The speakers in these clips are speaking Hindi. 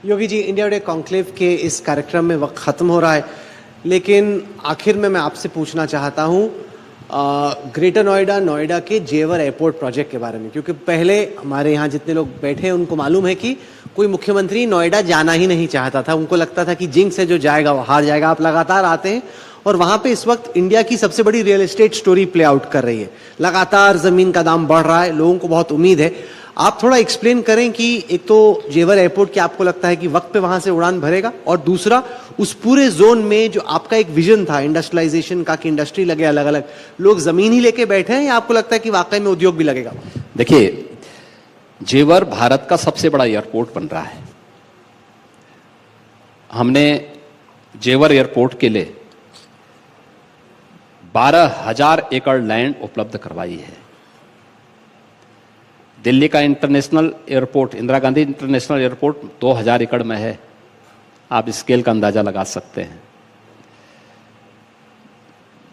Yogi ji, India today conclave के इस कार्यक्रम में वक्त ख़त्म हो रहा है, लेकिन आखिर में मैं आपसे पूछना चाहता हूँ ग्रेटर नोएडा के जेवर एयरपोर्ट प्रोजेक्ट के बारे में, क्योंकि पहले हमारे यहाँ जितने लोग बैठे हैं उनको मालूम है कि कोई मुख्यमंत्री नोएडा जाना ही नहीं चाहता था। उनको लगता था कि जिंक्स से जो जाएगा वो हार जाएगा। आप लगातार आते हैं और वहाँ पे इस वक्त इंडिया की सबसे बड़ी real estate story play out कर रही है। लगातार ज़मीन का दाम बढ़ रहा है, लोगों को बहुत उम्मीद है। आप थोड़ा एक्सप्लेन करें कि एक तो जेवर एयरपोर्ट क्या आपको लगता है कि वक्त पे वहां से उड़ान भरेगा, और दूसरा उस पूरे जोन में जो आपका एक विजन था इंडस्ट्रियलाइजेशन का कि इंडस्ट्री लगे, अलग अलग लोग जमीन ही लेके बैठे हैं, या आपको लगता है कि वाकई में उद्योग भी लगेगा? देखिए, जेवर भारत का सबसे बड़ा एयरपोर्ट बन रहा है। हमने जेवर एयरपोर्ट के लिए 12,000 एकड़ लैंड उपलब्ध करवाई है। दिल्ली का international airport, Indira Gandhi international airport 2,000 एकड़ में है। आप स्केल का अंदाजा लगा सकते हैं।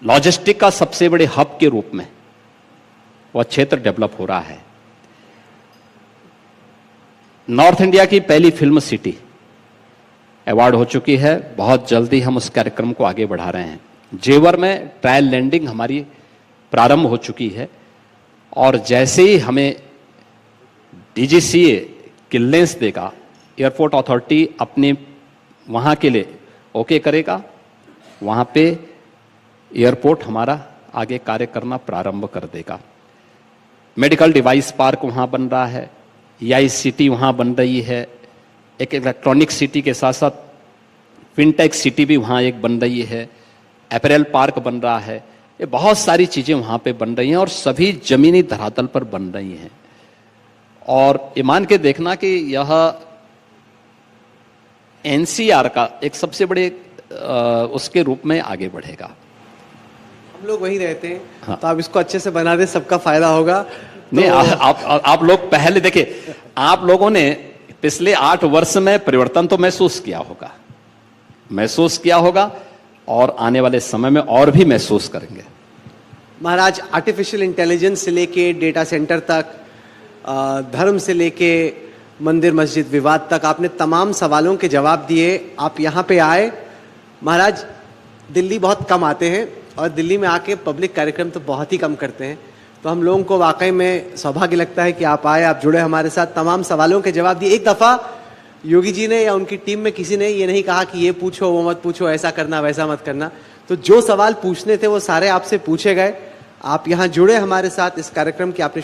लॉजिस्टिक का सबसे बड़े हब के रूप में वह क्षेत्र डेवलप हो रहा है। नॉर्थ इंडिया की पहली फिल्म सिटी अवार्ड हो चुकी है। बहुत जल्दी हम उस कार्यक्रम को आगे बढ़ा रहे हैं। जेवर में ट्रायल लैंडिंग हमारी प्रारंभ हो चुकी है, और जैसे ही हमें डीजीसीए क्लियरेंस देगा, एयरपोर्ट अथॉरिटी अपने वहाँ के लिए ओके करेगा, वहाँ पे एयरपोर्ट हमारा आगे कार्य करना प्रारंभ कर देगा। मेडिकल डिवाइस पार्क वहाँ बन रहा है, EI सिटी वहाँ बन रही है, एक इलेक्ट्रॉनिक सिटी के साथ साथ फिनटेक सिटी भी वहाँ एक बन रही है, अपैरल पार्क बन रहा है। ये बहुत सारी चीज़ें वहाँ पे बन रही हैं और सभी जमीनी धरातल पर बन रही हैं। और ये मान के देखना कि यह NCR का एक सबसे बड़े उसके रूप में आगे बढ़ेगा। हम लोग वहीं रहते हैं। हाँ। तो आप इसको अच्छे से बना दे, सबका फायदा होगा। नहीं, आप लोग पहले देखिए, आप लोगों ने पिछले 8 वर्ष में परिवर्तन तो महसूस किया होगा और आने वाले समय में और भी महसूस करेंगे। महाराज, आर्टिफिशियल इंटेलिजेंस से लेके डेटा सेंटर तक, धर्म से लेके मंदिर मस्जिद विवाद तक, आपने तमाम सवालों के जवाब दिए। आप यहाँ पे आए। महाराज, दिल्ली बहुत कम आते हैं और दिल्ली में आके पब्लिक कार्यक्रम तो बहुत ही कम करते हैं, तो हम लोगों को वाकई में सौभाग्य लगता है कि आप आए, आप जुड़े हमारे साथ, तमाम सवालों के जवाब दिए। एक दफ़ा योगी जी ने या उनकी टीम में किसी ने ये नहीं कहा कि ये पूछो, वो मत पूछो, ऐसा करना वैसा मत करना। तो जो सवाल पूछने थे वो सारे आपसे पूछे गए। आप यहाँ जुड़े हमारे साथ इस कार्यक्रम की आपने